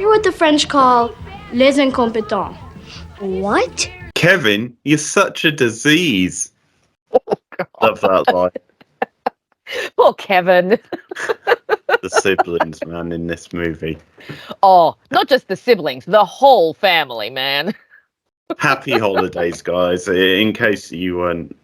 You're what the French call les incompetents. What? Kevin, you're such a disease. Love that line. Poor Kevin. The siblings, man, in this movie. Oh, not just the siblings, the whole family, man. Happy holidays, guys. In case you weren't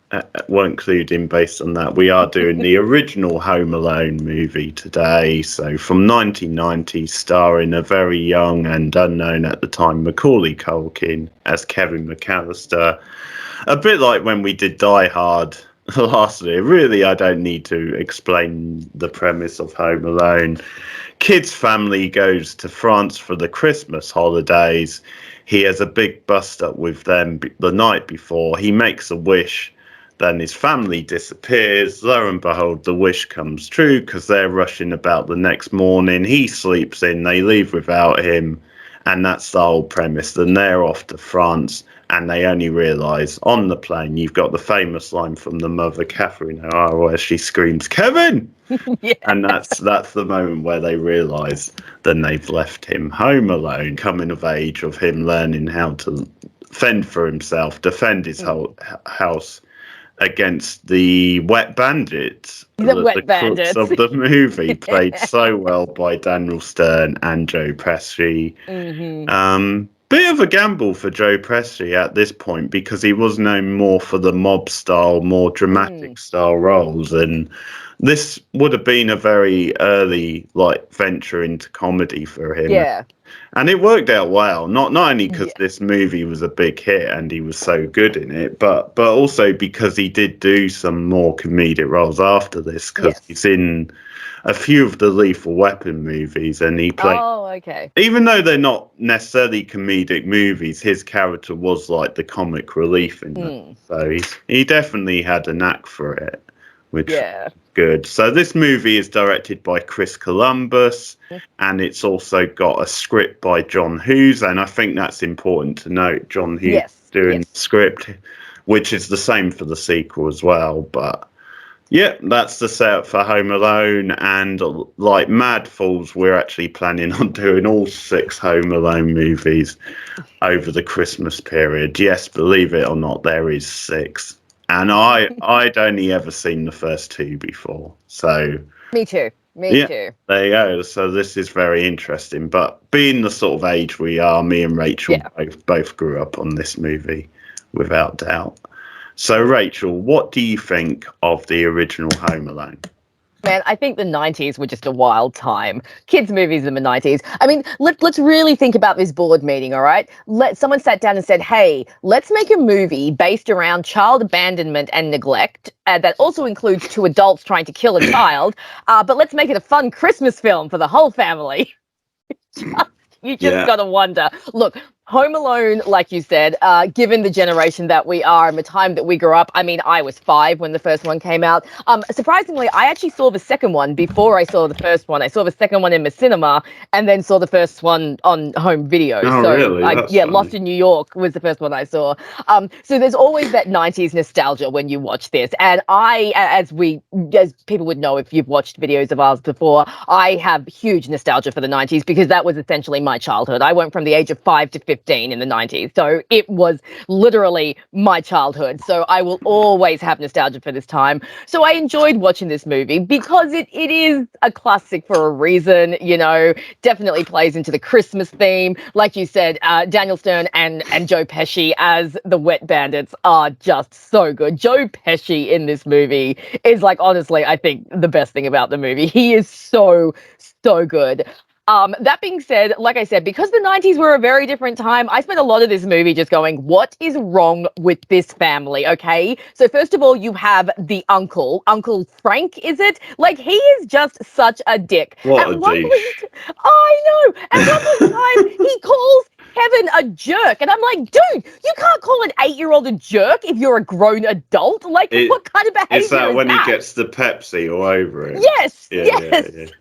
clued in based on that, we are doing the original Home Alone movie today. So from 1990, starring a very young and unknown at the time Macaulay Culkin as Kevin McAllister. A bit like when we did Die Hard last year. Really, I don't need to explain the premise of Home Alone. Kid's family goes to France for the Christmas holidays. He has a big bust up with them the night before. He makes a wish. Then his family disappears. Lo and behold, the wish comes true because they're rushing about the next morning. He sleeps in. They leave without him. And that's the whole premise. Then they're off to France. And they only realise on the plane, you've got the famous line from the mother, Catherine O'Hara, where she screams, "Kevin!" Yeah. And that's the moment where they realise then they've left him home alone, coming of age of him learning how to fend for himself, defend his whole house against the wet bandits, The bandits crooks of the movie, played so well by Daniel Stern and Joe Pesci. Bit of a gamble for Joe Pesci at this point because he was known more for the mob style, more dramatic style roles, and this would have been a very early venture into comedy for him. Yeah. And it worked out well, not only because this movie was a big hit and he was so good in it, but also because he did do some more comedic roles after this, because he's in a few of the Lethal Weapon movies, and he played. Oh, okay. Even though they're not necessarily comedic movies, his character was like the comic relief in them. So he definitely had a knack for it, which was good. So this movie is directed by Chris Columbus, and it's also got a script by John Hughes, and I think that's important to note. John Hughes doing the script, which is the same for the sequel as well, but. Yeah, that's the setup for Home Alone, and like Mad Fools, we're actually planning on doing all 6 Home Alone movies over the Christmas period. Yes, believe it or not, there is 6, and I'd only ever seen the first 2 before. So Me too. Me too. There you go. So this is very interesting. But being the sort of age we are, me and Rachel both grew up on this movie, without doubt. So, Rachel, what do you think of the original Home Alone? Man, I think the 90s were just a wild time. Kids' movies in the 90s. I mean, let's really think about this board meeting, all right? Someone sat down and said, hey, let's make a movie based around child abandonment and neglect that also includes 2 adults trying to kill a child, but let's make it a fun Christmas film for the whole family. You just gotta wonder. Look, Home Alone, like you said, given the generation that we are and the time that we grew up, I mean, I was 5 when the first one came out. Surprisingly, I actually saw the second one before I saw the first one. I saw the second one in the cinema and then saw the first one on home video. Oh, so, really? Lost in New York was the first one I saw. So there's always that 90s nostalgia when you watch this. And as people would know if you've watched videos of ours before, I have huge nostalgia for the 90s because that was essentially my childhood. I went from the age of 5 to 15 in the 90s. So it was literally my childhood. So I will always have nostalgia for this time. So I enjoyed watching this movie because it is a classic for a reason, you know, definitely plays into the Christmas theme. Like you said, Daniel Stern and Joe Pesci as the wet bandits are just so good. Joe Pesci in this movie is honestly, I think the best thing about the movie. He is so good. That being said, like I said, because the 90s were a very different time, I spent a lot of this movie just going, what is wrong with this family, okay? So first of all, you have the Uncle Frank, is it? He is just such a dick. What a douche. I know! At one point in time, he calls Kevin a jerk. And I'm like, dude, you can't call an 8-year-old a jerk if you're a grown adult. What kind of behavior is that? When that? he gets the Pepsi all over it? Yes, yes.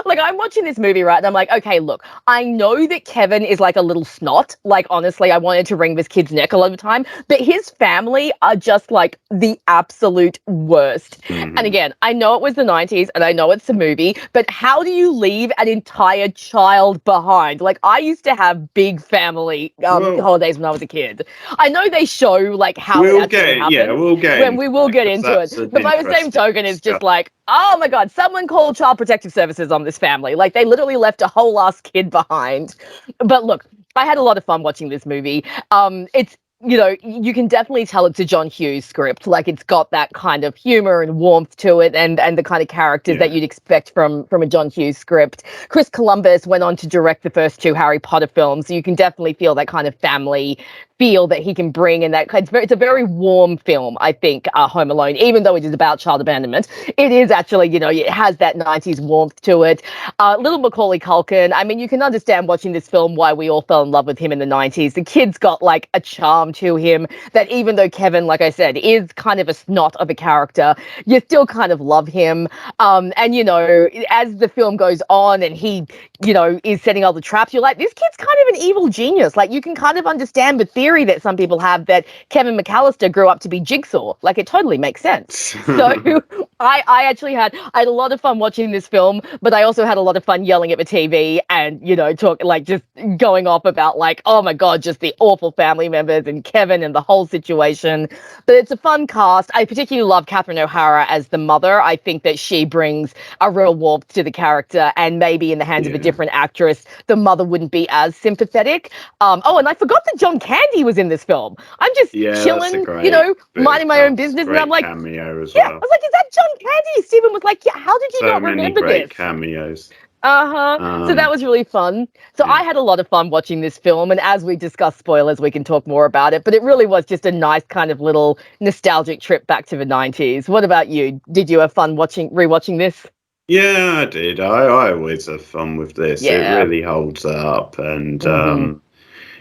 Like, I'm watching this movie, right? And I'm like, okay, look, I know that Kevin is like a little snot. Like, honestly, I wanted to wring this kid's neck a lot of the time. But his family are just like the absolute worst. And again, I know it was the 90s and I know it's a movie, but how do you leave an entire child behind? Like, I used to have big family holidays when I was a kid. I know they show like how it actually happened. Yeah, we'll get when we will get into it. But by the same token, it's just like, oh my God, someone called Child Protective Services on this family. Like, they literally left a whole ass kid behind. But look, I had a lot of fun watching this movie. It's, you know, you can definitely tell it's a John Hughes script. Like, it's got that kind of humor and warmth to it, and the kind of characters that you'd expect from a John Hughes script. Chris Columbus went on to direct the first 2 Harry Potter films, so you can definitely feel that kind of family feel that he can bring, and that it's a very warm film, I think. Home Alone, even though it is about child abandonment, it is actually, you know, it has that 90s warmth to it. Little Macaulay Culkin, I mean, you can understand watching this film why we all fell in love with him in the 90s. The kid's got like a charm to him that, even though Kevin, like I said, is kind of a snot of a character, you still kind of love him. And, you know, as the film goes on and he, you know, is setting all the traps, you're like, this kid's kind of an evil genius. Like, you can kind of understand the theory that some people have that Kevin McAllister grew up to be Jigsaw. Like, it totally makes sense. So I actually had a lot of fun watching this film, but I also had a lot of fun yelling at the TV and, you know, just going off about like, oh my God, just the awful family members and Kevin and the whole situation. But it's a fun cast. I particularly love Catherine O'Hara as the mother. I think that she brings a real warmth to the character, and maybe in the hands of a different actress, the mother wouldn't be as sympathetic. Oh, and I forgot that John Candy was in this film. I'm just chilling, you know, minding my own business, and I'm like, cameo as I was like, is that John Candy? Stephen was like, yeah, how did you not remember this? So many great cameos. So that was really fun. So I had a lot of fun watching this film, and as we discuss spoilers, we can talk more about it, but it really was just a nice kind of little nostalgic trip back to the 90s. What about you? Did you have fun rewatching this? Yeah, I did. I always have fun with this. It really holds up, and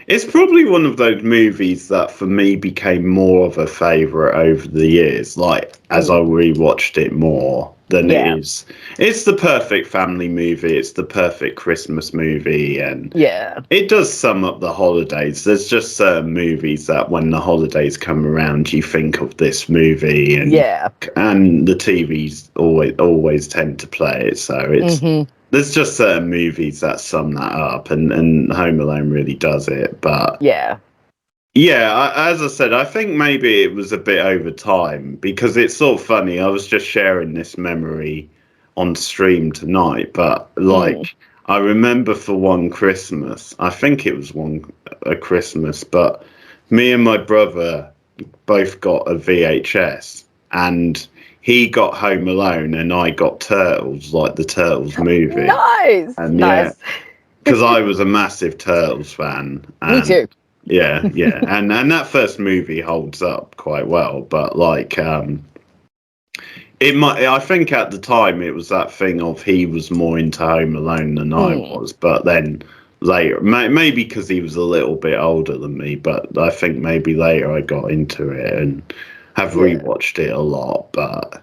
it's probably one of those movies that for me became more of a favourite over the years, like as I rewatched it more than it is. It's the perfect family movie, it's the perfect Christmas movie, and it does sum up the holidays. There's just certain movies that when the holidays come around you think of this movie, and and the TVs always tend to play it, so it's there's just certain movies that sum that up, and Home Alone really does it. But as I said, I think maybe it was a bit over time, because it's sort of funny. I was just sharing this memory on stream tonight, but like I remember for one Christmas, I think it was a Christmas, but me and my brother both got a VHS, and he got Home Alone and I got Turtles, like the Turtles movie. Nice. And because I was a massive Turtles fan. And, me too. Yeah. And that first movie holds up quite well, but like I think at the time it was that thing of he was more into Home Alone than I was, but then later, maybe because he was a little bit older than me, but I think maybe later I got into it and have rewatched it a lot. But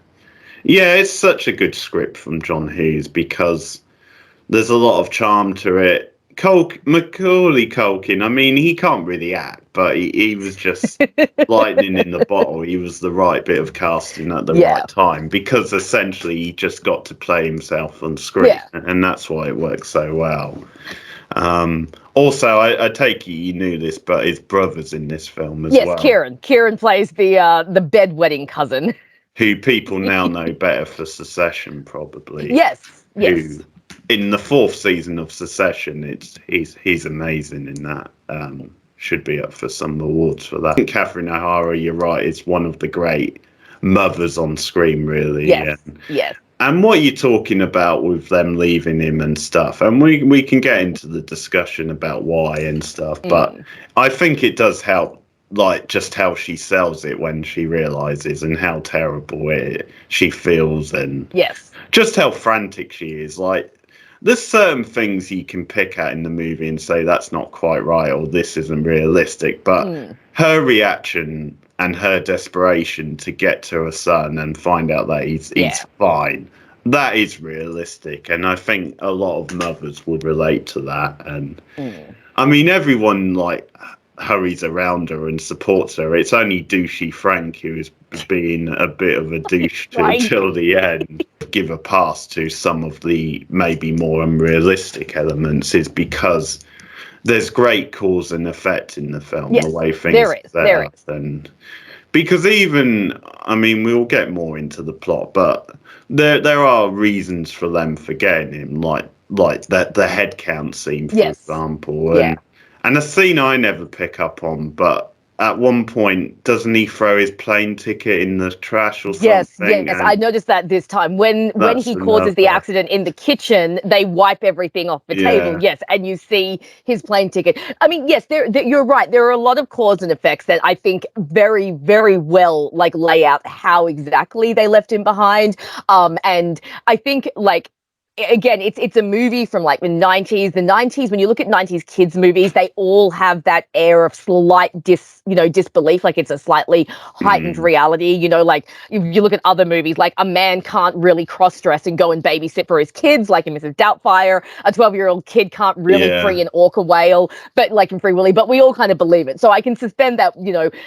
yeah, it's such a good script from John Hughes, because there's a lot of charm to it. Macaulay Culkin, I mean, he can't really act, but he was just lightning in the bottle. He was the right bit of casting at the right time, because essentially he just got to play himself on screen, and that's why it works so well. Also, I take it you knew this, but his brother's in this film as well. Yes, Kieran. Kieran plays the bedwetting cousin, who people now know better for Succession, probably. Yes. Who, in the 4th season of Succession, he's amazing in that. Should be up for some awards for that. Catherine O'Hara, you're right, is one of the great mothers on screen, really. Yes. And what you're talking about with them leaving him and stuff, and we can get into the discussion about why and stuff, but I think it does help, like, just how she sells it when she realizes, and how terrible she feels, and just how frantic she is. Like, there's certain things you can pick at in the movie and say that's not quite right, or this isn't realistic, but her reaction and her desperation to get to her son and find out that he's fine, that is realistic, and I think a lot of mothers would relate to that. And I mean, everyone like hurries around her and supports her. It's only douchey Frank who is being a bit of a douche till the end. Give a pass to some of the maybe more unrealistic elements is because there's great cause and effect in the film. Yes, the way things there is. There is. And because even, I mean, we'll get more into the plot, but there are reasons for them forgetting him, like that the head count scene, for example, and a scene I never pick up on, but at one point, doesn't he throw his plane ticket in the trash or something? Yes, I noticed that this time. When he causes the accident in the kitchen, they wipe everything off the table. Yes, and you see his plane ticket. I mean, yes, you're right. There are a lot of cause and effects that I think very, very well like lay out how exactly they left him behind. And I think like, again, it's a movie from like the 90s. The 90s, when you look at 90s kids movies, they all have that air of slight disbelief, like it's a slightly heightened reality. You know, like you look at other movies, like a man can't really cross-dress and go and babysit for his kids, like in Mrs. Doubtfire. A 12-year-old kid can't really free an orca whale, but like in Free Willy, but we all kind of believe it. So I can suspend that,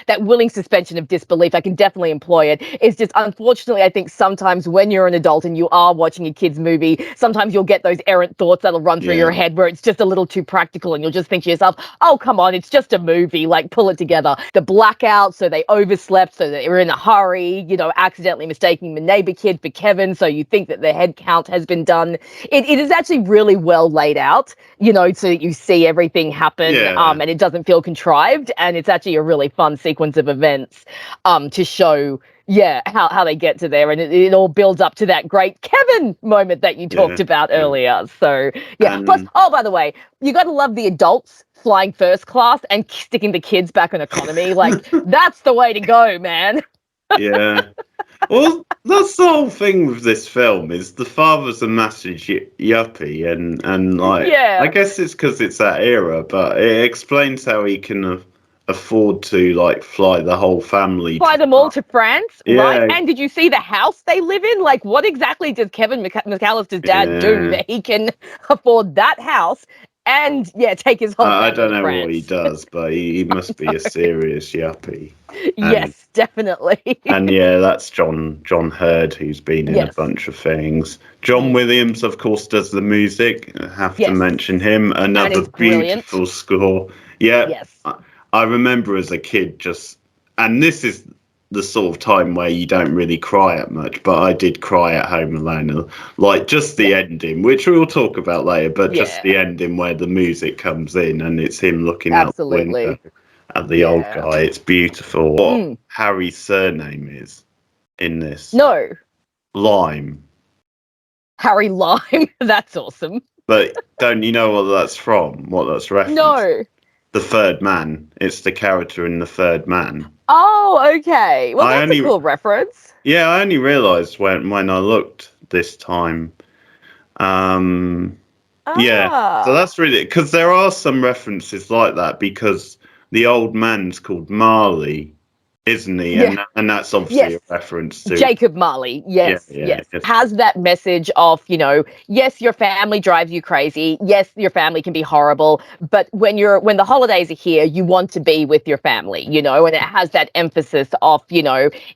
that willing suspension of disbelief. I can definitely employ it. It's just, unfortunately, I think sometimes when you're an adult and you are watching a kid's movie, sometimes you'll get those errant thoughts that'll run through your head where it's just a little too practical, and you'll just think to yourself, oh, come on, it's just a movie, like pull it together. The blackout, so they overslept, so they were in a hurry, accidentally mistaking the neighbor kid for Kevin, so you think that the head count has been done. It is actually really well laid out, so that you see everything happen, and it doesn't feel contrived, and it's actually a really fun sequence of events to show how they get to there, and it all builds up to that great Kevin moment that you talked about earlier. So plus, oh, by the way, you got to love the adults flying first class and sticking the kids back in economy. Like that's the way to go, man. Well, that's the whole thing with this film is the father's a massive yuppie, and like I guess it's because it's that era, but it explains how he can afford to like fly the whole family, fly them all to France, right? And did you see the house they live in? Like, what exactly does Kevin McAllister's dad do that he can afford that house and take his whole family I don't know to France? what he does, but he must be a serious yuppie. Yes, definitely. And that's John Hurd, who's been in a bunch of things. John Williams, of course, does the music. I have to mention him. Another beautiful score. I remember as a kid and this is the sort of time where you don't really cry at much, but I did cry at Home Alone, like just the ending, which we'll talk about later, but just the ending where the music comes in and it's him looking out the window at the old guy. It's beautiful. What Harry's surname is in this? No. Lime. Harry Lime. That's awesome. But don't you know what that's from? What that's referenced? No. The Third Man. It's the character in The Third Man. Oh, okay. Well, that's a cool reference. Yeah, I only realised when I looked this time. So that's really... Because there are some references like that, because the old man's called Marley, isn't he? And that's obviously a reference to Jacob Marley. Yes. Has that message of, yes, your family drives you crazy. Yes, your family can be horrible. But when the holidays are here, you want to be with your family, and it has that emphasis of,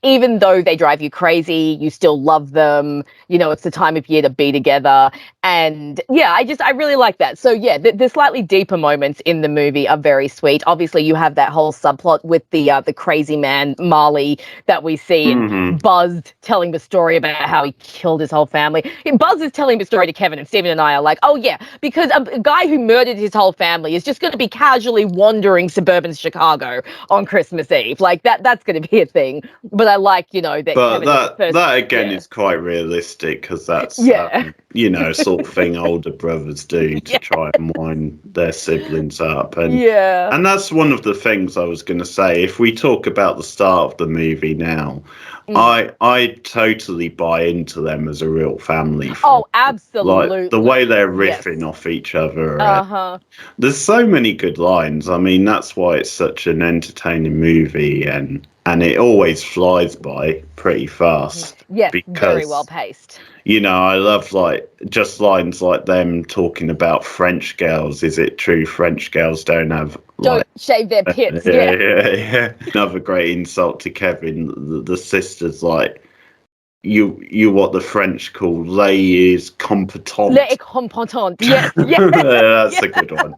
even though they drive you crazy, you still love them. It's the time of year to be together. And I really like that. So the slightly deeper moments in the movie are very sweet. Obviously, you have that whole subplot with the crazy man Marley that we see, and Buzz telling the story about how he killed his whole family. And Buzz is telling the story to Kevin, and Stephen and I are like, oh yeah, because a guy who murdered his whole family is just going to be casually wandering suburban Chicago on Christmas Eve. Like that's going to be a thing. But I like, that. But Kevin that again is quite realistic, because that's sort of thing older brothers do to try and wind their siblings up, and that's one of the things I was going to say. If we talk about the start of the movie now, I totally buy into them as a real family. Oh, absolutely! Like the way they're riffing off each other. There's so many good lines. I mean, that's why it's such an entertaining movie, and and it always flies by pretty fast. Yes, because, very well paced. I love just lines like them talking about French girls. Is it true French girls don't have Don't shave their pits? yeah. Another great insult to Kevin. The sister's like, you what the French call les compétentes. Les compétentes. Yes, yes. That's a good one.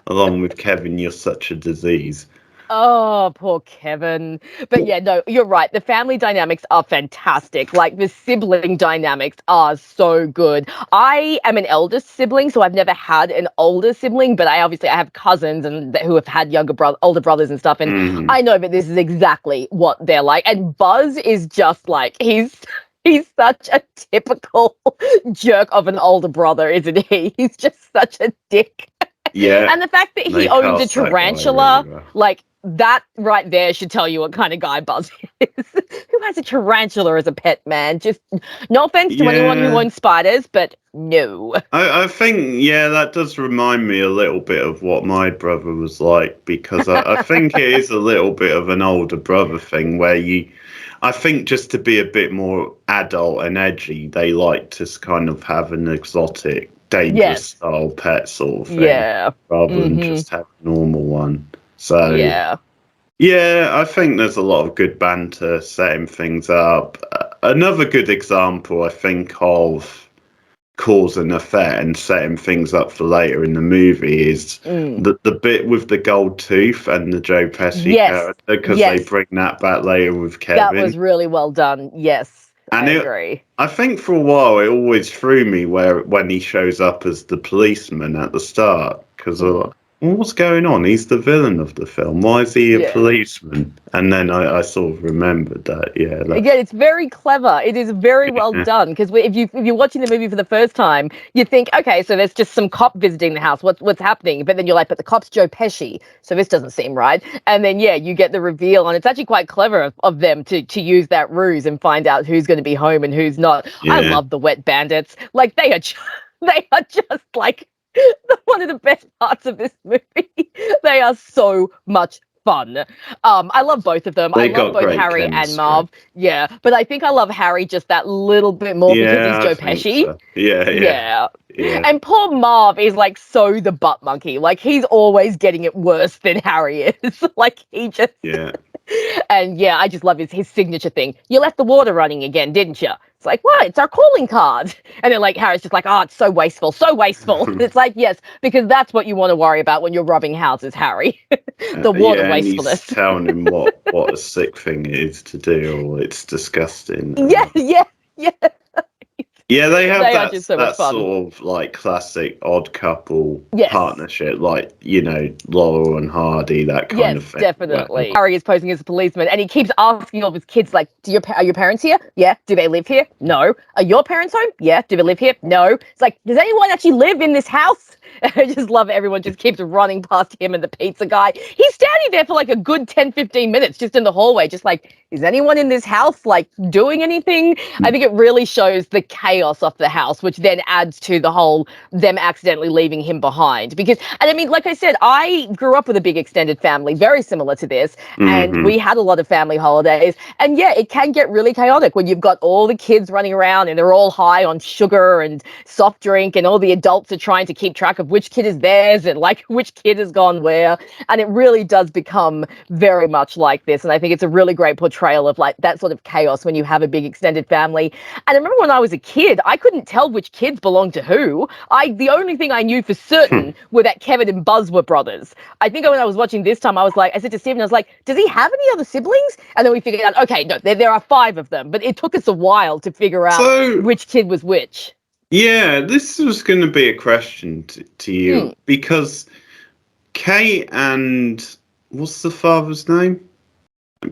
Along with Kevin, you're such a disease. Oh, poor Kevin. But yeah, no, you're right. The family dynamics are fantastic. Like the sibling dynamics are so good. I am an eldest sibling, so I've never had an older sibling, but I have cousins and who have had older brothers and stuff, and I know that this is exactly what they're like. And Buzz is just like he's such a typical jerk of an older brother, isn't he? He's just such a dick. Yeah. And the fact that he owns a tarantula, like that right there should tell you what kind of guy Buzz is. Who has a tarantula as a pet, man? Just no offense to anyone who owns spiders, but no. I think, that does remind me a little bit of what my brother was like, because I think it is a little bit of an older brother thing where I think just to be a bit more adult and edgy, they like to kind of have an exotic, dangerous style pet sort of thing, rather than just have a normal one. So I think there's a lot of good banter setting things up. Another good example, I think, of cause and effect and setting things up for later in the movie is the bit with the gold tooth and the Joe Pesci character, because they bring that back later with Kevin. That was really well done. Yes, and I agree. I think for a while it always threw me when he shows up as the policeman at the start, because what's going on? He's the villain of the film. Why is he a policeman? And then I sort of remembered that. Again, it's very clever. It is very well done, because if you're watching the movie for the first time, you think, okay, so there's just some cop visiting the house. What's happening? But then you're like, but the cop's Joe Pesci, so this doesn't seem right. And then you get the reveal, and it's actually quite clever of them to use that ruse and find out who's going to be home and who's not. I love the wet bandits. Like they are just like one of the best parts of this movie. They are so much fun. I love both of them. I love both Harry and Marv. Yeah, but I think I love Harry just that little bit more because he's Joe Pesci. So. Yeah. And poor Marv is like so the butt monkey. Like he's always getting it worse than Harry is. Like he just And I just love his signature thing. You left the water running again, didn't you? It's like, what? It's our calling card. And then like Harry's just like, oh, it's so wasteful, so wasteful. And it's like, yes, because that's what you want to worry about when you're rubbing houses, Harry. The water wastefulness. He's telling him what a sick thing it is to do, or it's disgusting. Yeah, they have that sort of like classic odd couple partnership, like, Laurel and Hardy, that kind of thing. Yes, definitely. Harry is posing as a policeman and he keeps asking all of his kids, like, are your parents here? Yeah. Do they live here? No. Are your parents home? Yeah. Do they live here? No. It's like, does anyone actually live in this house? I just love it. Everyone just keeps running past him and the pizza guy. He's standing there for like a good 10-15 minutes just in the hallway, just like, is anyone in this house like doing anything? I think it really shows the chaos of the house, which then adds to the whole them accidentally leaving him behind. Because, and I mean, like I said, I grew up with a big extended family, very similar to this, and we had a lot of family holidays. And it can get really chaotic when you've got all the kids running around and they're all high on sugar and soft drink, and all the adults are trying to keep track of which kid is theirs and like which kid has gone where. And it really does become very much like this. And I think it's a really great portrayal of like that sort of chaos when you have a big extended family. And I remember when I was a kid, I couldn't tell which kids belonged to who. The only thing I knew for certain were that Kevin and Buzz were brothers. I think when I was watching this time, I said to Stephen, I was like, does he have any other siblings? And then we figured out, okay, no, there are 5 of them, but it took us a while to figure out which kid was which. Yeah, this was going to be a question to you, because Kate and what's the father's name?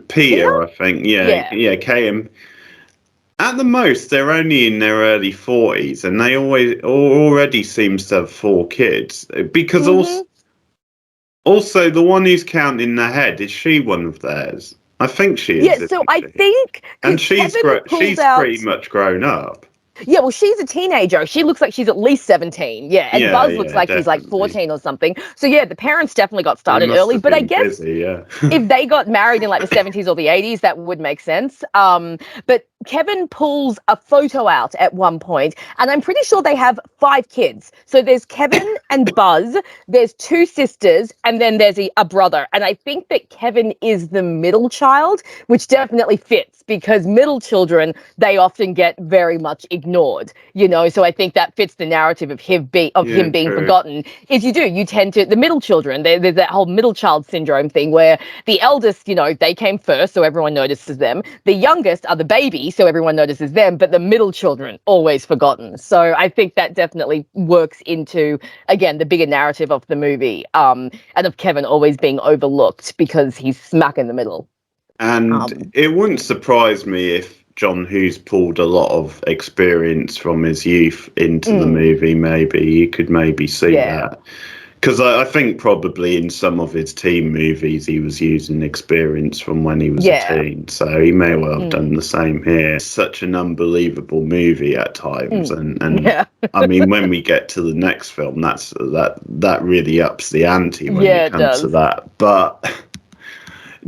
Peter, I think. Yeah, Kate and at the most they're only in their early 40s, and they already seems to have 4 kids. Because also the one who's counting the head, is she one of theirs? I think she is. Yeah, so I think, and she's pretty much grown up. Yeah, well, she's a teenager. She looks like she's at least 17. Yeah, and Yeah, Buzz looks yeah, like he's like definitely. 14 or something. So yeah, the parents definitely got They started must early. have But I been guess busy, yeah. if they got married in like the 70s or the 80s, that would make sense. But Kevin pulls a photo out at one point, and I'm pretty sure they have 5 kids. So there's Kevin and Buzz, there's 2 sisters, and then there's a brother. And I think that Kevin is the middle child, which definitely fits because middle children, they often get very much ignored, you know. So I think that fits the narrative of him Yeah, being true. forgotten. Is you tend to, the middle children, there's that whole middle child syndrome thing where the eldest, you know, they came first, so everyone notices them. The youngest are the baby, so everyone notices them, but the middle children always forgotten. So I think that definitely works into, again, the bigger narrative of the movie, and of Kevin always being overlooked because he's smack in the middle. And it wouldn't surprise me if John Hughes pulled a lot of experience from his youth into the movie. Maybe you could maybe see that. Because I think probably in some of his teen movies he was using experience from when he was a teen, so he may well have done the same here. It's such an unbelievable movie at times, and I mean when we get to the next film, that really ups the ante when it comes to that. But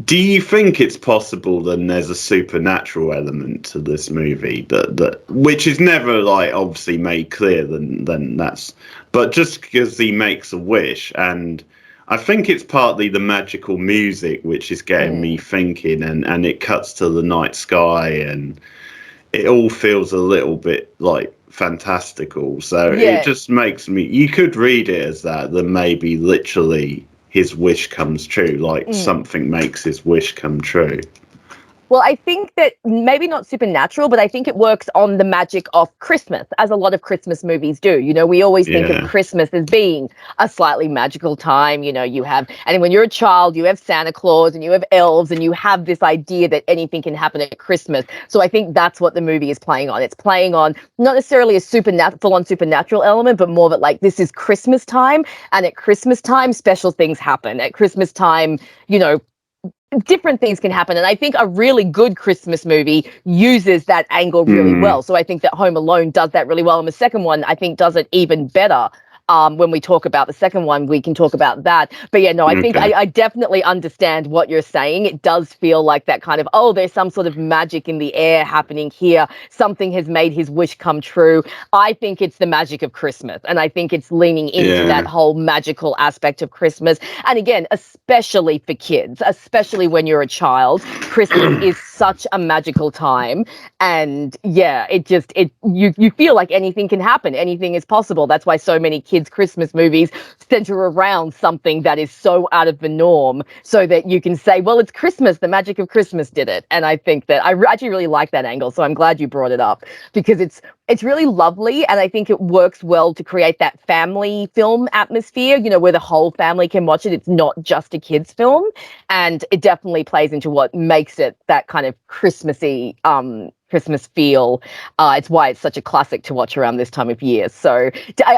do you think it's possible then there's a supernatural element to this movie that which is never like obviously made clear then that's, but just because he makes a wish, and I think it's partly the magical music which is getting me thinking, and it cuts to the night sky and it all feels a little bit like fantastical, so it just makes me, you could read it as that maybe literally his wish comes true, like something makes his wish come true. Well, I think that maybe not supernatural, but I think it works on the magic of Christmas, as a lot of Christmas movies do. You know, we always think of Christmas as being a slightly magical time. You know, you have, and when you're a child, you have Santa Claus and you have elves, and you have this idea that anything can happen at Christmas. So I think that's what the movie is playing on. It's playing on not necessarily a full-on supernatural element, but more that like this is Christmas time, and at Christmas time, special things happen. At Christmas time, you know, different things can happen. And I think a really good Christmas movie uses that angle really well. So I think that Home Alone does that really well. And the second one, I think, does it even better. When we talk about the second one, we can talk about that. But yeah, no, I think I definitely understand what you're saying. It does feel like that kind of, oh, there's some sort of magic in the air happening here. Something has made his wish come true. I think it's the magic of Christmas. And I think it's leaning into that whole magical aspect of Christmas. And again, especially for kids, especially when you're a child, Christmas is such a magical time. And yeah, you feel like anything can happen. Anything is possible. That's why so many kids' Christmas movies center around something that is so out of the norm, so that you can say, well, it's Christmas, the magic of Christmas did it. And I think that I actually really like that angle, so I'm glad you brought it up, because it's really lovely, and I think it works well to create that family film atmosphere, you know, where the whole family can watch it. It's not just a kids film, and it definitely plays into what makes it that kind of Christmassy Christmas feel. It's why it's such a classic to watch around this time of year. So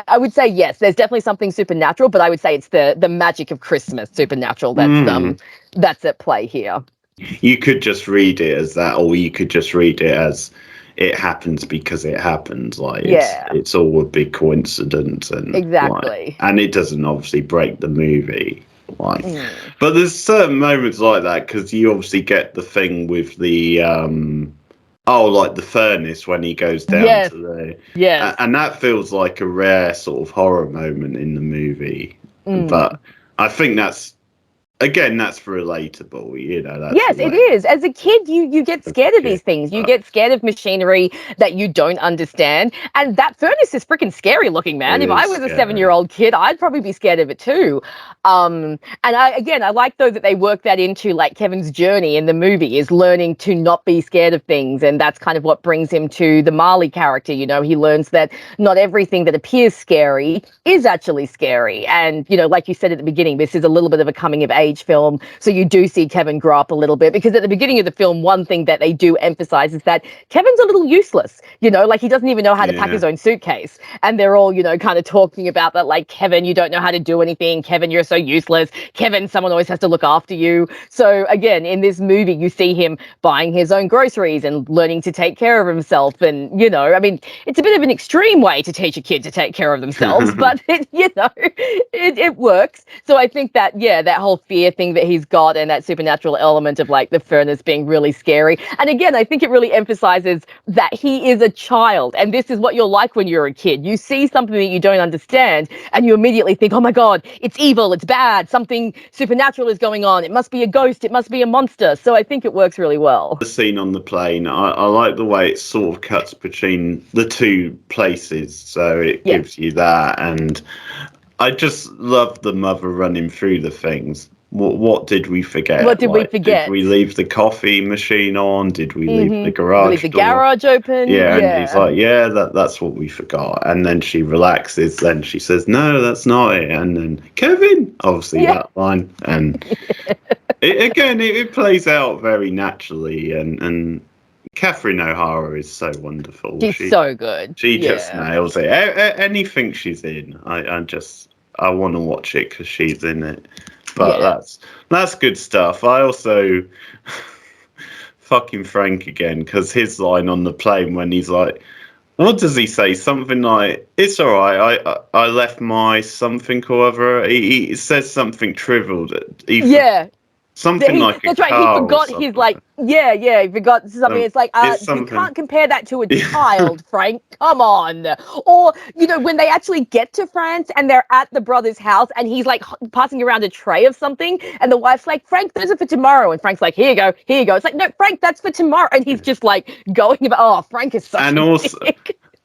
I would say yes, there's definitely something supernatural, but I would say it's the magic of Christmas supernatural that's at play here. You could just read it as that, or you could just read it as it happens because it happens. Like it's all a big coincidence, and exactly, and it doesn't obviously break the movie. Like, but there's certain moments like that, because you obviously get the thing with the like the furnace when he goes down to the and that feels like a rare sort of horror moment in the movie. But I think that's relatable, you know. That's it is. As a kid, you get scared of these things. You get scared of machinery that you don't understand. And that furnace is freaking scary looking, man. If I was a 7-year-old kid, I'd probably be scared of it too. And I like though that they work that into like Kevin's journey in the movie is learning to not be scared of things. And that's kind of what brings him to the Marley character. You know, he learns that not everything that appears scary is actually scary. And, you know, like you said at the beginning, this is a little bit of a coming of age age film. So you do see Kevin grow up a little bit, because at the beginning of the film, one thing that they do emphasize is that Kevin's a little useless, like he doesn't even know how to pack his own suitcase. And they're all, kind of talking about that, like, Kevin, you don't know how to do anything. Kevin, you're so useless. Kevin, someone always has to look after you. So again, in this movie, you see him buying his own groceries and learning to take care of himself. And, I mean, it's a bit of an extreme way to teach a kid to take care of themselves, but it works. So I think that, that whole fear thing that he's got, and that supernatural element of like the furnace being really scary. And again, I think it really emphasizes that he is a child, and this is what you're like when you're a kid. You see something that you don't understand and you immediately think, oh my God, it's evil, it's bad, something supernatural is going on. It must be a ghost, it must be a monster. So I think it works really well. The scene on the plane, I like the way it sort of cuts between the two places, so it gives you that. And I just love the mother running through the things. What did we forget? What did we forget? Did we leave the coffee machine on? Did we leave the garage door? Garage open? Yeah, and he's like, yeah, that's what we forgot. And then she relaxes. Then she says, no, that's not it. And then Kevin, obviously that line. And it plays out very naturally. And Catherine O'Hara is so wonderful. She's so good. She just nails it. Anything she's in, I want to watch it because she's in it. But that's good stuff. I also fucking Frank again, because his line on the plane when he's like, what does he say? Something like, it's all right. I left my something or other. He says something trivial. Something like that's right. He forgot his he forgot something. It's like you can't compare that to a child, Frank. Come on. Or when they actually get to France and they're at the brother's house and he's like passing around a tray of something, and the wife's like, Frank, those are for tomorrow, and Frank's like, here you go. It's like, no, Frank, that's for tomorrow, and he's just like going about. Oh, Frank is such. And also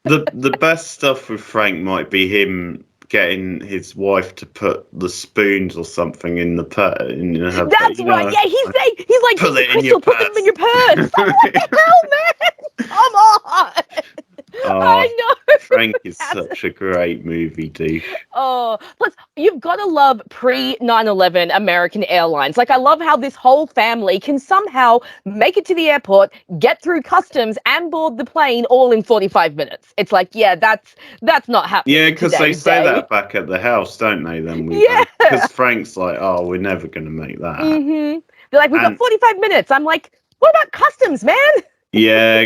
the best stuff with Frank might be him getting his wife to put the spoons or something in the her. That's right. Yeah, he's like, put them in your purse. What the hell, man? Come on. I know. Frank is such a great movie, dude. Oh, plus you've got to love pre-9/11 American Airlines. Like, I love how this whole family can somehow make it to the airport, get through customs, and board the plane all in 45 minutes. It's like, that's not happening. Yeah, because they say that back at the house, don't they? Then because Frank's like, oh, we're never going to make that. Mm-hmm. They're like, we've got 45 minutes. I'm like, what about customs, man? Yeah,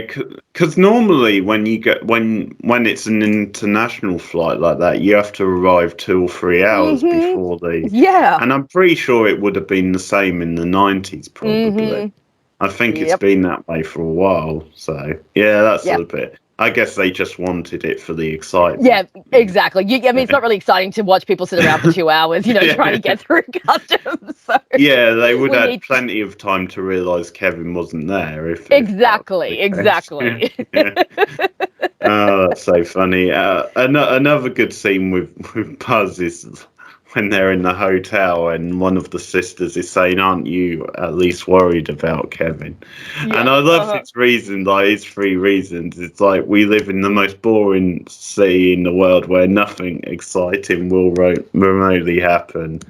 because normally when it's an international flight like that, you have to arrive 2 or 3 hours before the. Yeah. And I'm pretty sure it would have been the same in the 90s, probably. I think it's been that way for a while. So yeah, that's a bit. I guess they just wanted it for the excitement. Yeah, exactly. I mean, it's not really exciting to watch people sit around for 2 hours, trying to get through customs. So yeah, they would have plenty of time to realise Kevin wasn't there. Exactly. Oh, that's so funny. Another good scene with Buzz is when they're in the hotel and one of the sisters is saying, aren't you at least worried about Kevin? Yeah, and I love his reason, like his 3 reasons. It's like, we live in the most boring city in the world where nothing exciting will remotely happen.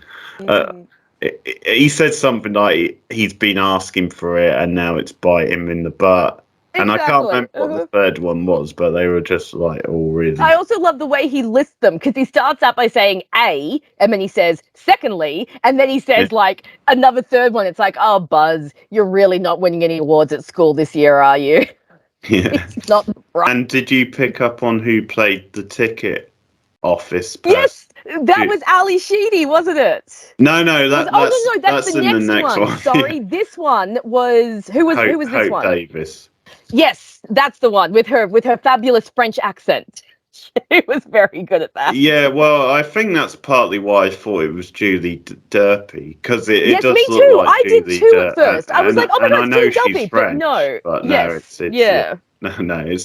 He said something like he's been asking for it and now it's biting him in the butt. And I can't remember what the third one was, but they were just like all really. I also love the way he lists them, because he starts out by saying A, and then he says secondly, and then he says like another third one. It's like, oh, Buzz, you're really not winning any awards at school this year, are you? Yeah. It's not right. And did you pick up on who played the ticket office person? Yes, that was Ali Sheedy, wasn't it? No, that's the next one. Sorry, this one was who was this one? Hope Davis. Yes, that's the one with her fabulous French accent. She was very good at that. Yeah, well, I think that's partly why I thought it was Julie Derpy, because it yes, does me look too. like I Julie did too at first. I was like, oh my God, I know Julie she's Delpy, French, but no,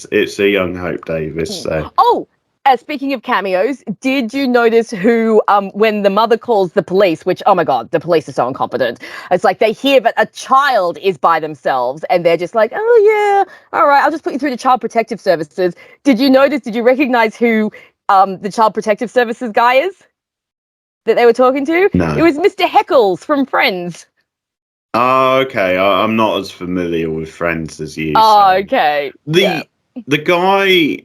it's a young Hope Davis. So. Oh. Speaking of cameos, did you notice who, when the mother calls the police, which, oh my God, the police are so incompetent. It's like they hear that a child is by themselves and they're just like, oh yeah, all right, I'll just put you through to Child Protective Services. Did you recognize who the Child Protective Services guy is? that they were talking to? No. It was Mr. Heckles from Friends. Oh, okay. I'm not as familiar with Friends as you. Oh, So. okay. The guy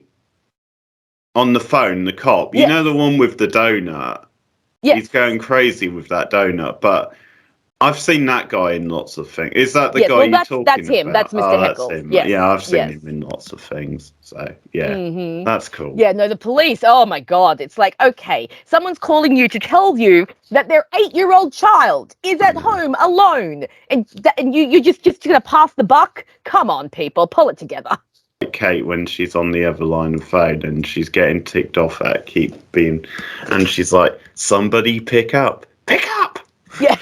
on the phone, the cop, you know, the one with the donut. Yes. He's going crazy with that donut, but I've seen that guy in lots of things. Is that the guy you're talking that's him. about? That's Mr. That's Heckles. him. Yes. Yeah, I've seen him in lots of things. So, yeah, that's cool. Yeah, no, the police, oh my God. It's like, okay, someone's calling you to tell you that their 8-year-old child is at home alone. And you're just going to pass the buck? Come on, people, pull it together. Kate, when she's on the other line of phone and she's getting ticked off at keep being, and she's like, somebody pick up. Yeah.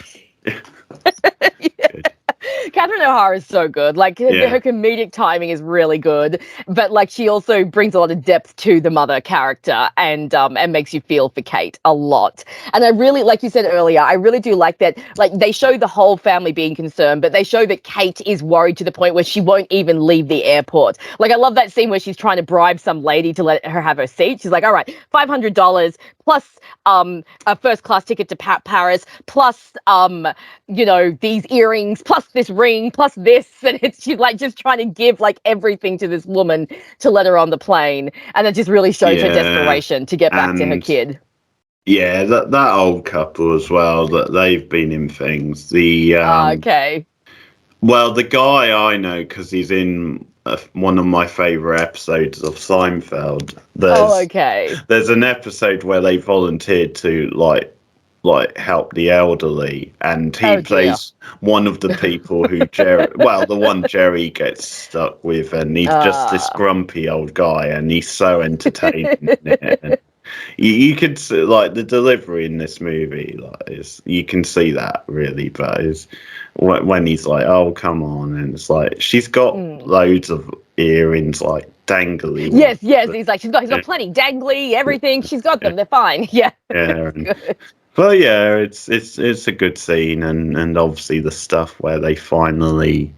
Catherine O'Hara is so good. Like her comedic timing is really good, but like she also brings a lot of depth to the mother character and makes you feel for Kate a lot. And I really, like you said earlier, I really do like that. Like they show the whole family being concerned, but they show that Kate is worried to the point where she won't even leave the airport. Like I love that scene where she's trying to bribe some lady to let her have her seat. She's like, all right, $500 plus a first class ticket to Paris plus these earrings plus this ring plus this, and she's like just trying to give like everything to this woman to let her on the plane, and it just really shows her desperation to get back to her kid. Yeah, that old couple as well, that they've been in things. The okay. Well, the guy I know because he's in one of my favourite episodes of Seinfeld. There's an episode where they volunteered to like help the elderly, and he plays one of the people who the one Jerry gets stuck with, and he's just this grumpy old guy, and he's so entertaining in it. And you could see, like, the delivery in this movie, you can see that really, but is when he's like, "Oh, come on," and it's like she's got loads of earrings, like dangly. Yes, he's got plenty dangly, everything. She's got them. They're fine. Yeah. But yeah, it's a good scene, and obviously the stuff where they finally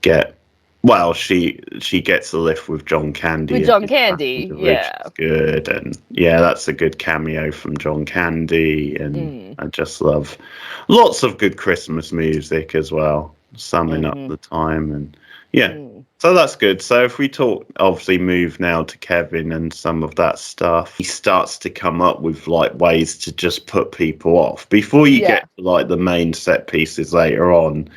get. Well, she gets a lift with John Candy. Which is good, and yeah, that's a good cameo from John Candy, and I just love lots of good Christmas music as well, summing up the time, and so that's good. So if we move now to Kevin and some of that stuff, he starts to come up with like ways to just put people off before you get to like the main set pieces later on.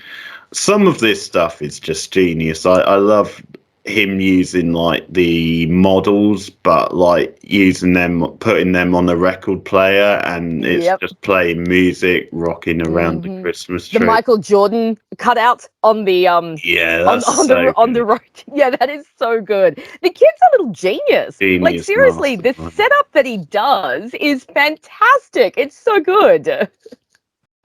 Some of this stuff is just genius. I love him using like the models, but like putting them on a record player, and it's just playing music, rocking around the Christmas tree. The Michael Jordan cutout on the on the road. Yeah, that is so good. The kid's a little genius. Like seriously, the setup that he does is fantastic. It's so good.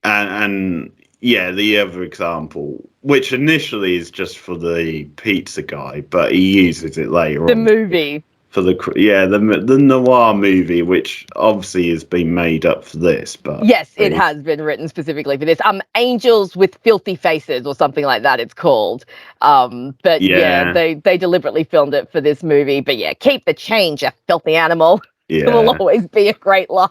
And yeah, the other example, which initially is just for the pizza guy, but he uses it later on. The movie. For the noir movie, which obviously has been made up for this, but yes, it has been written specifically for this. Angels with Filthy Faces or something like that it's called. But they deliberately filmed it for this movie. But yeah, keep the change, you filthy animal. Yeah. It will always be a great line.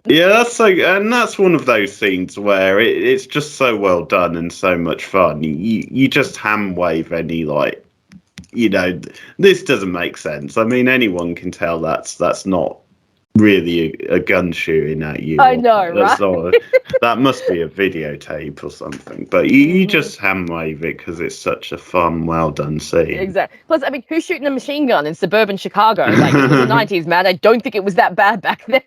Yeah, that's one of those scenes where it's just so well done and so much fun. You just hand wave any like, this doesn't make sense. I mean, anyone can tell that's not really a gun shooting at you. I know, right? That must be a videotape or something. But you just hand wave it because it's such a fun, well done scene. Exactly. Plus, I mean, who's shooting a machine gun in suburban Chicago? Like, it was the 90s, man. I don't think it was that bad back then.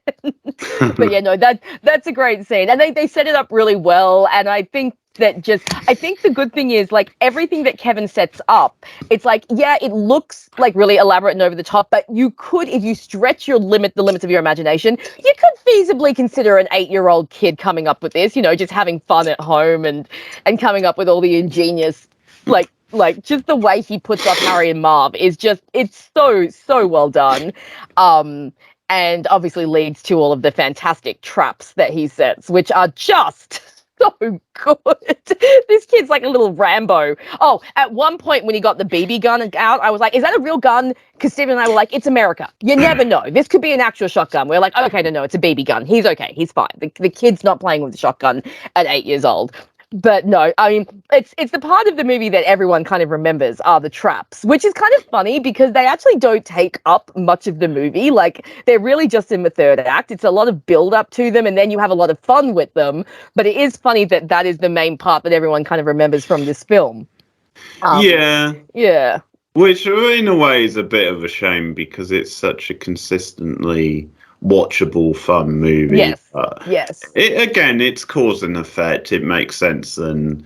But yeah, no, that's a great scene, and they set it up really well. And I think the good thing is, like, everything that Kevin sets up, it's like, yeah, it looks like really elaborate and over the top, but you could, if you stretch the limits of your imagination, you could feasibly consider an 8-year-old kid coming up with this, just having fun at home and coming up with all the ingenious, like just the way he puts up Harry and Marv is just, it's so well done. And obviously leads to all of the fantastic traps that he sets, which are just so good. This kid's like a little Rambo. Oh, at one point when he got the BB gun out, I was like, is that a real gun? Because Stephen and I were like, it's America. You never know. This could be an actual shotgun. We're like, okay, no, it's a BB gun. He's okay. He's fine. The kid's not playing with the shotgun at 8 years old. But no, I mean, it's the part of the movie that everyone kind of remembers are the traps, which is kind of funny because they actually don't take up much of the movie. Like, they're really just in the third act. It's a lot of build up to them, and then you have a lot of fun with them. But it is funny that that is the main part that everyone kind of remembers from this film. Yeah. Yeah. Which, in a way, is a bit of a shame because it's such a consistently watchable, fun movie. Yes. Yes. Again, it's cause and effect. It makes sense, and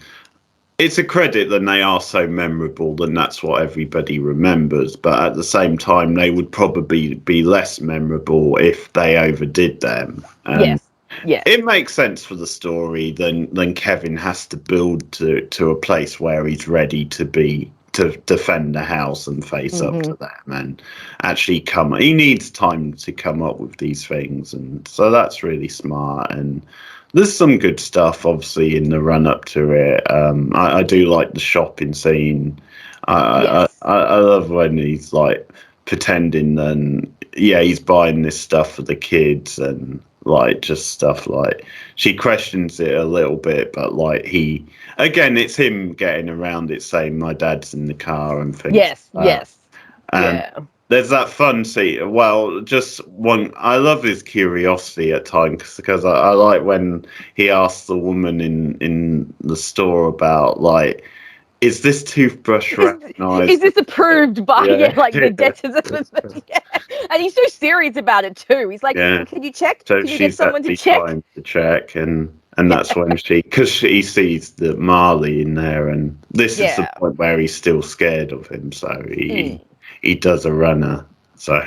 it's a credit that they are so memorable, and that's what everybody remembers. But at the same time, they would probably be less memorable if they overdid them. Yes. Yeah. It makes sense for the story. Then Kevin has to build to a place where he's ready to defend the house and face up to them and actually he needs time to come up with these things, and so that's really smart. And there's some good stuff obviously in the run up to it. I do like the shopping scene. I love when he's like pretending and he's buying this stuff for the kids, and like just stuff like she questions it a little bit, but like it's him getting around it saying my dad's in the car and things. Yes. And there's that fun scene. Well, just one, I love his curiosity at times because I like when he asks the woman in the store about like, is this toothbrush recognised? Is this approved by the debtors? And he's so serious about it too. He's like, can you check? So can you get someone to check? Trying to check, and that's when because he sees the Marley in there, and this is the point where he's still scared of him. So he does a runner. So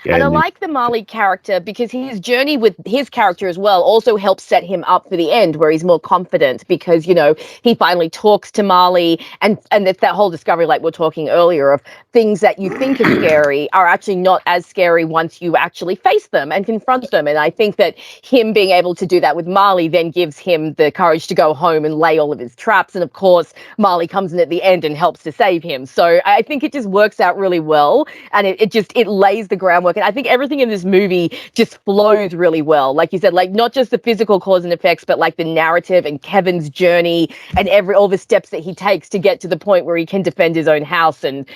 and I like the Marley character because his journey with his character as well also helps set him up for the end where he's more confident because, he finally talks to Marley and it's that whole discovery like we're talking earlier of things that you think are scary are actually not as scary once you actually face them and confront them. And I think that him being able to do that with Marley then gives him the courage to go home and lay all of his traps. And of course, Marley comes in at the end and helps to save him. So I think it just works out really well. And it lays the groundwork. And I think everything in this movie just flows really well. Like you said, like not just the physical cause and effects, but like the narrative and Kevin's journey and all the steps that he takes to get to the point where he can defend his own house and,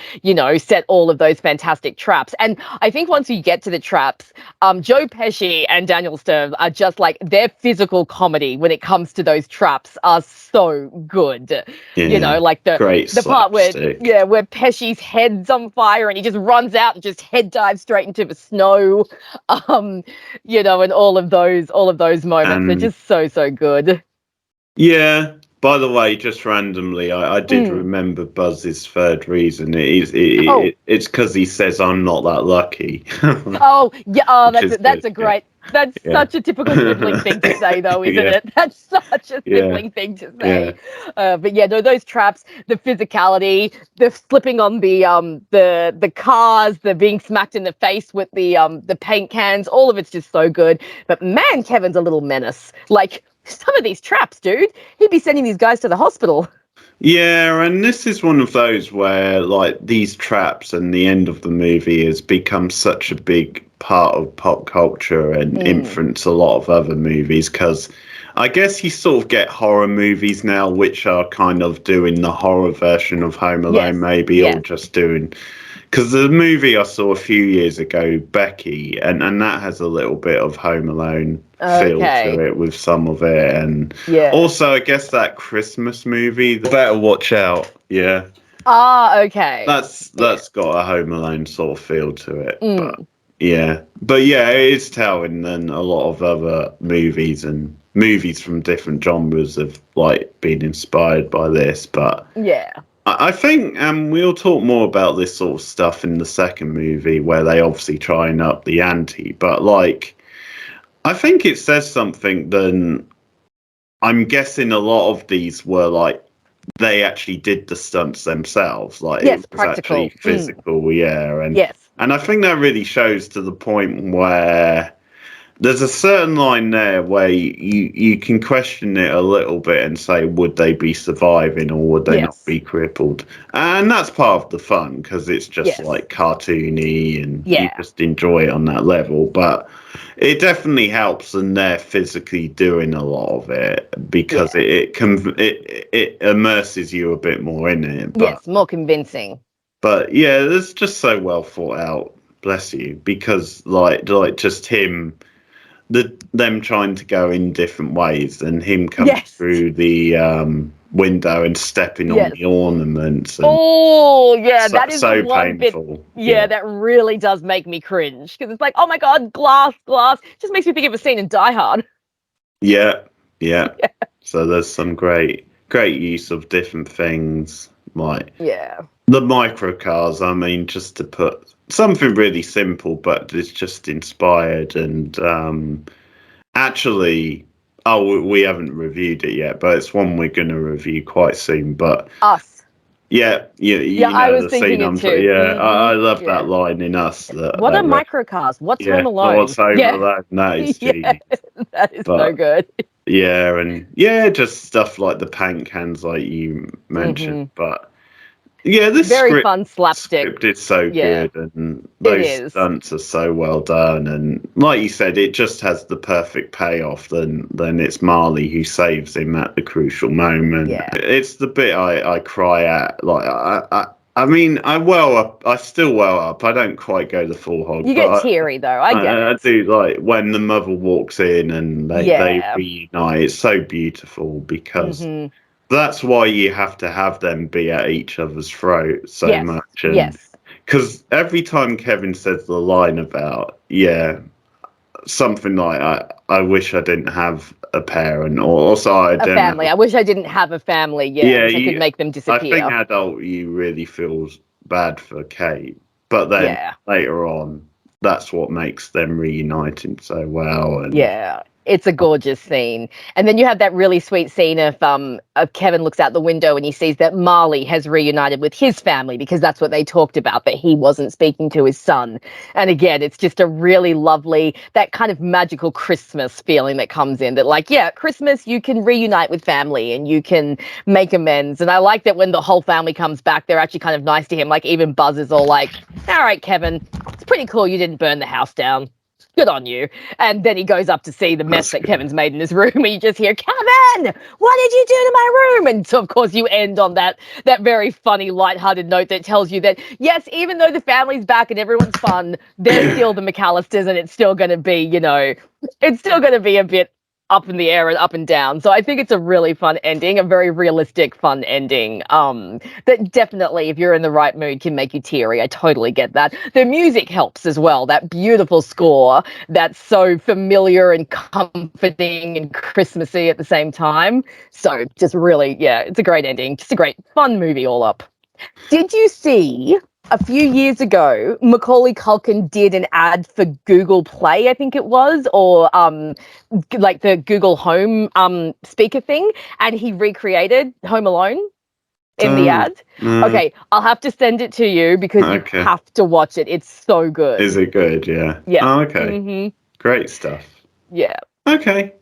set all of those fantastic traps. And I think once you get to the traps, Joe Pesci and Daniel Stern are just like their physical comedy when it comes to those traps are so good. Like the part where Pesci's head's on fire and he just runs out and just head dives straight into the snow, and all of those moments are just so good. Yeah. By the way, just randomly, I did remember Buzz's third reason. It's because he says I'm not that lucky. That's such a typical sibling thing to say, though, isn't it? That's such a sibling thing to say. Those traps, the physicality, the slipping on the cars, the being smacked in the face with the paint cans, all of it's just so good. But man, Kevin's a little menace. Like some of these traps, dude, he'd be sending these guys to the hospital. Yeah, and this is one of those where, like, these traps and the end of the movie has become such a big part of pop culture and influence a lot of other movies, because I guess you sort of get horror movies now which are kind of doing the horror version of Home Alone, or just doing... Because the movie I saw a few years ago, Becky, and that has a little bit of Home Alone feel to it with some of it. And also, I guess that Christmas movie, Better Watch Out. Yeah. Okay. That's got a Home Alone sort of feel to it. But it is telling than a lot of other movies, and movies from different genres have like been inspired by this. But I think we'll talk more about this sort of stuff in the second movie where they obviously try and up the ante. But like, I think it says something. Then I'm guessing a lot of these were like they actually did the stunts themselves. Like it was practical. Actually physical, and I think that really shows to the point where there's a certain line there where you can question it a little bit and say, would they be surviving or would they not be crippled? And that's part of the fun because it's just like cartoony and you just enjoy it on that level. But it definitely helps, and they're physically doing a lot of it because it immerses you a bit more in it. But, yes, more convincing. But yeah, it's just so well thought out. Bless you, because like just him. Them trying to go in different ways and him coming through the window and stepping on the ornaments. And that is so the one painful. bit. That really does make me cringe because it's like, oh my god, glass. Just makes me think of a scene in Die Hard. Yeah. So there's some great use of different things, like the microcars. I mean, just to put something really simple, but it's just inspired. And actually, we haven't reviewed it yet, but it's one we're going to review quite soon. But Us. Yeah, you know, I was the thinking scene it I'm too. yeah, I love that line in Us. What are microcars? What's Home Alone? What's Home Alone? That is genius. That is so good. Yeah, and just stuff like the paint cans, like you mentioned. But yeah, this very fun slapstick. Script is so good, and those stunts are so well done. And like you said, it just has the perfect payoff. Then it's Marley who saves him at the crucial moment. Yeah. It's the bit I cry at. Like I mean, I still well up. I don't quite go the full hog. You get teary though. I get it. I do, like when the mother walks in and they reunite. It's so beautiful because. That's why you have to have them be at each other's throat so much. And because every time Kevin says the line about, something like, I wish I didn't have a parent or I don't family. I wish I didn't have a family. Yeah, I could make them disappear. I think adult, you really feels bad for Kate. But then later on, that's what makes them reuniting so well. And it's a gorgeous scene. And then you have that really sweet scene of Kevin looks out the window and he sees that Marley has reunited with his family because that's what they talked about, but he wasn't speaking to his son. And again, it's just a really lovely, that kind of magical Christmas feeling that comes in that like, Christmas, you can reunite with family and you can make amends. And I like that when the whole family comes back, they're actually kind of nice to him. Like even Buzz is all like, all right, Kevin, it's pretty cool you didn't burn the house down. Good on you. And then he goes up to see the mess that Kevin's made in his room, and you just hear, Kevin, what did you do to my room? And so, of course, you end on that very funny, lighthearted note that tells you that, yes, even though the family's back and everyone's fun, they're still the McAllisters, and it's still going to be, it's still going to be a bit up in the air and up and down. So I think it's a really fun ending, a very realistic, fun ending that definitely, if you're in the right mood, can make you teary. I totally get that. The music helps as well. That beautiful score that's so familiar and comforting and Christmassy at the same time. So just really, it's a great ending. Just a great, fun movie all up. Did you see a few years ago, Macaulay Culkin did an ad for Google Play, I think it was, or like the Google Home speaker thing, and he recreated Home Alone in the ad? Okay, I'll have to send it to you because you have to watch it. It's so good. Is it good? Yeah. Yeah. Oh, okay. Great stuff. Yeah. Okay.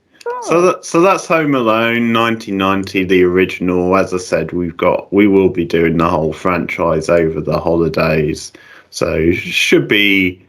So that's Home Alone 1990, the original. As I said, we will be doing the whole franchise over the holidays. So should be,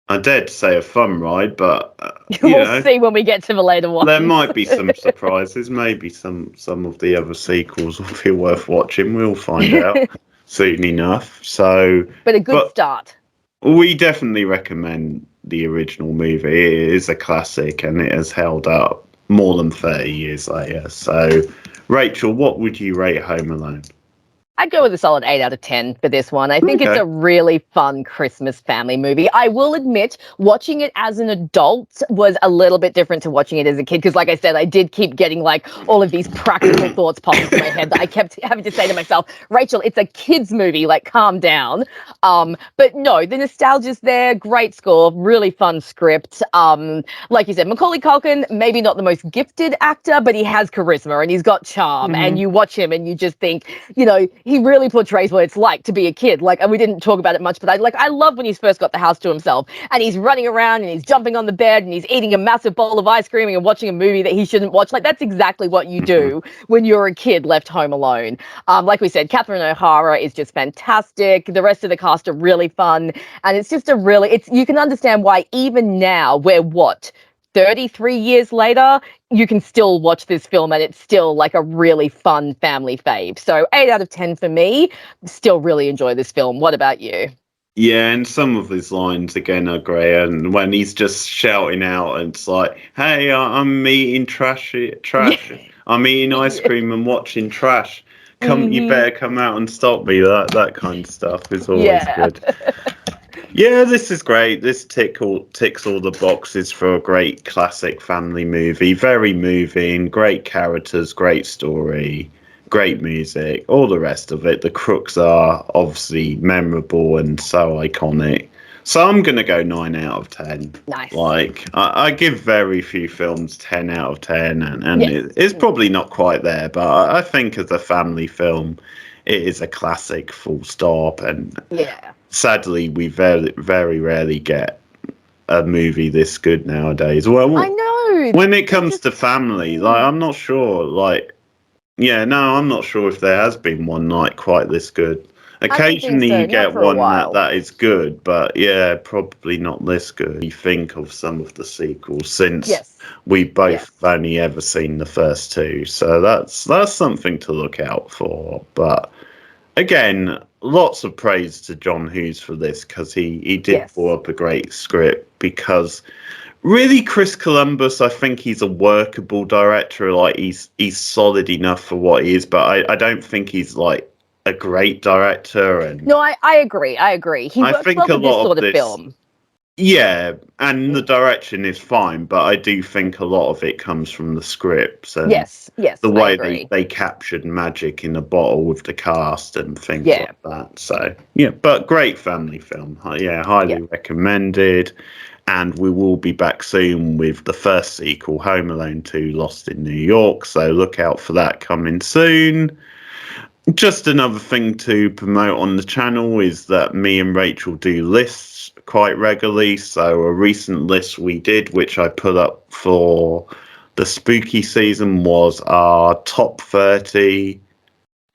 I dare to say, a fun ride, but we'll see when we get to the later one. There might be some surprises. Maybe some of the other sequels will be worth watching. We'll find out soon enough. So, but a good start. We definitely recommend the original movie. It is a classic and it has held up more than 30 years later. So, Rachel, what would you rate Home Alone? I'd go with a solid 8 out of 10 for this one. I think it's a really fun Christmas family movie. I will admit, watching it as an adult was a little bit different to watching it as a kid. Because like I said, I did keep getting like all of these practical thoughts pop into my head that I kept having to say to myself, Rachel, it's a kid's movie, like calm down. But no, the nostalgia's there. Great score, really fun script. Like you said, Macaulay Culkin, maybe not the most gifted actor, but he has charisma and he's got charm. And you watch him and you just think, he really portrays what it's like to be a kid. Like, and we didn't talk about it much, but I love when he's first got the house to himself and he's running around and he's jumping on the bed and he's eating a massive bowl of ice cream and watching a movie that he shouldn't watch. Like, that's exactly what you do when you're a kid left home alone. Like we said, Catherine O'Hara is just fantastic. The rest of the cast are really fun, and it's just you can understand why even now, we're 33 years later, you can still watch this film and it's still like a really fun family fave. So 8 out of 10 for me. Still really enjoy this film. What about you? Yeah, and some of his lines again are great. And when he's just shouting out, and it's like, "Hey, I'm eating trash. I'm eating ice cream and watching trash. You better come out and stop me." That kind of stuff is always good. Yeah, this is great. This ticks all the boxes for a great classic family movie. Very moving, great characters, great story, great music, all the rest of it. The crooks are obviously memorable and so iconic. So I'm going to go 9 out of 10. Nice. Like, I give very few films 10 out of 10, and it's probably not quite there, but I think as a family film, it is a classic, full stop. And sadly, we very, very rarely get a movie this good nowadays. Well, I know. When it comes to family, like, I'm not sure. Like, I'm not sure if there has been one night quite this good. Occasionally you get one that is good, but probably not this good. You think of some of the sequels since we both have only ever seen the first two, so that's something to look out for. But again, lots of praise to John Hughes for this, because he did pull up a great script. Because really, Chris Columbus, I think he's a workable director. Like, he's solid enough for what he is, but I don't think he's like a great director. And no, I agree. He works well with this sort of film. Yeah, and the direction is fine, but I do think a lot of it comes from the scripts and the way they captured magic in a bottle with the cast and things like that. So but great family film. Highly recommended. And we will be back soon with the first sequel, Home Alone 2: Lost in New York. So look out for that coming soon. Just another thing to promote on the channel is that me and Rachel do lists quite regularly. So a recent list we did, which I put up for the spooky season, was our top 30.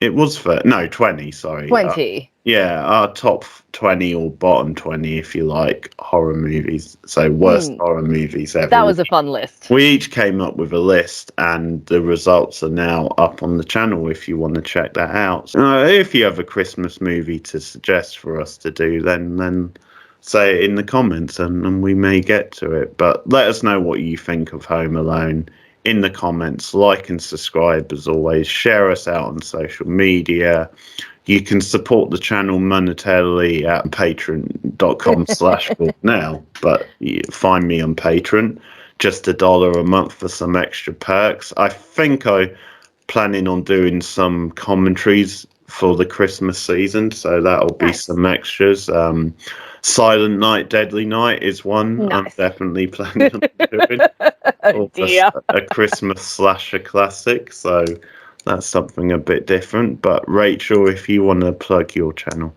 It was 20, sorry. 20. Our top 20 or bottom 20, if you like, horror movies. So worst horror movies ever. That was a fun list. We each came up with a list, and the results are now up on the channel if you want to check that out. If you have a Christmas movie to suggest for us to do, then say it in the comments and we may get to it. But let us know what you think of Home Alone in the comments. Like and subscribe as always. Share us out on social media. You can support the channel monetarily at patreon.com/now, but you find me on Patreon, just $1 a month for some extra perks. I think I'm planning on doing some commentaries for the Christmas season, so that'll be some extras. Silent Night, Deadly Night is one I'm definitely planning on doing. A Christmas slasher classic, so that's something a bit different. But Rachel, if you want to plug your channel.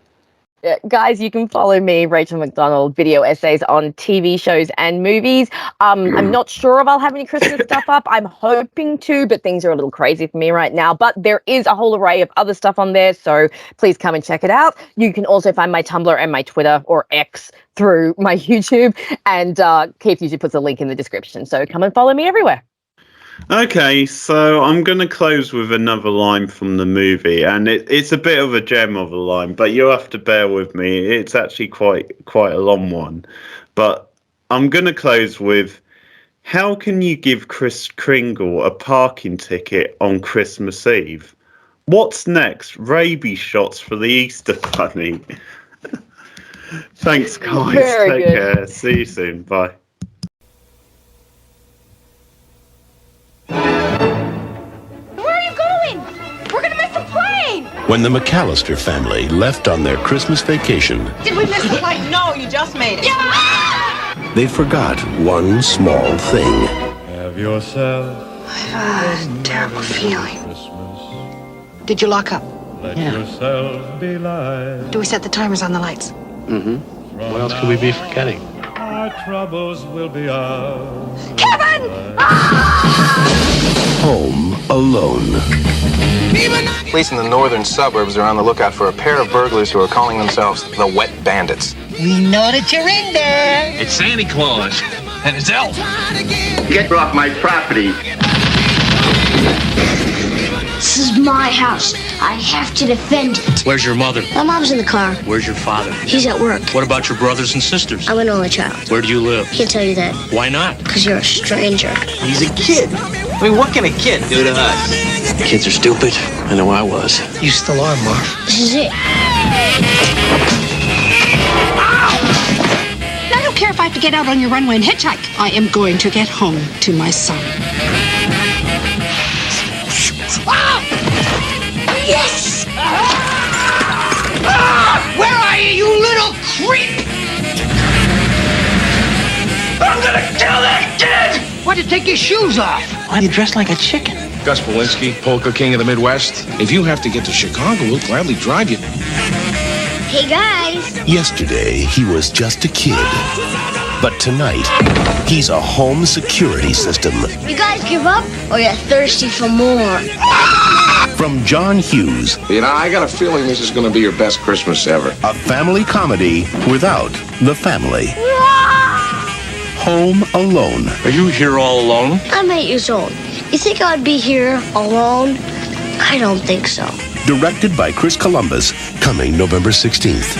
Guys, you can follow me, Rachel McDonald, video essays on TV shows and movies. I'm not sure if I'll have any Christmas stuff up. I'm hoping to, but things are a little crazy for me right now. But there is a whole array of other stuff on there, so please come and check it out. You can also find my Tumblr and my Twitter, or X, through my YouTube. And Keith usually puts a link in the description, so come and follow me everywhere. Okay, so I'm going to close with another line from the movie, and it's a bit of a gem of a line, but you'll have to bear with me. It's actually quite a long one. But I'm going to close with, how can you give Kris Kringle a parking ticket on Christmas Eve? What's next? Rabies shots for the Easter Bunny. Thanks, guys. Take care. See you soon. Bye. When the McAllister family left on their Christmas vacation... Did we miss the flight? No, you just made it. Yeah! They forgot one small thing. Have yourself... I have a terrible feeling. Did you lock up? yourselves be light. Do we set the timers on the lights? Mm-hmm. What else could we be forgetting? Our troubles will be ours. Kevin! Home Alone. Police in the northern suburbs are on the lookout for a pair of burglars who are calling themselves the Wet Bandits. We know that you're in there. It's Santa Claus and his elf. Get off my property. This is my house. I have to defend it. Where's your mother? My mom's in the car. Where's your father? He's at work. What about your brothers and sisters? I'm an only child. Where do you live? Can't tell you that. Why not? Because you're a stranger. He's a kid. I mean, what can a kid do to us? Kids are stupid. I know I was. You still are, Marv. This is it. I don't care if I have to get out on your runway and hitchhike. I am going to get home to my son. Yes! Where are you, you little creep? I'm gonna kill that kid! Why'd you take your shoes off? Why are you dressed like a chicken? Gus Polinski, Polka King of the Midwest. If you have to get to Chicago, we'll gladly drive you. Hey, guys. Yesterday, he was just a kid. But tonight, he's a home security system. You guys give up or you're thirsty for more? From John Hughes. You know, I got a feeling this is going to be your best Christmas ever. A family comedy without the family. Home Alone. Are you here all alone? I'm 8 years old. You think I'd be here alone? I don't think so. Directed by Chris Columbus, coming November 16th.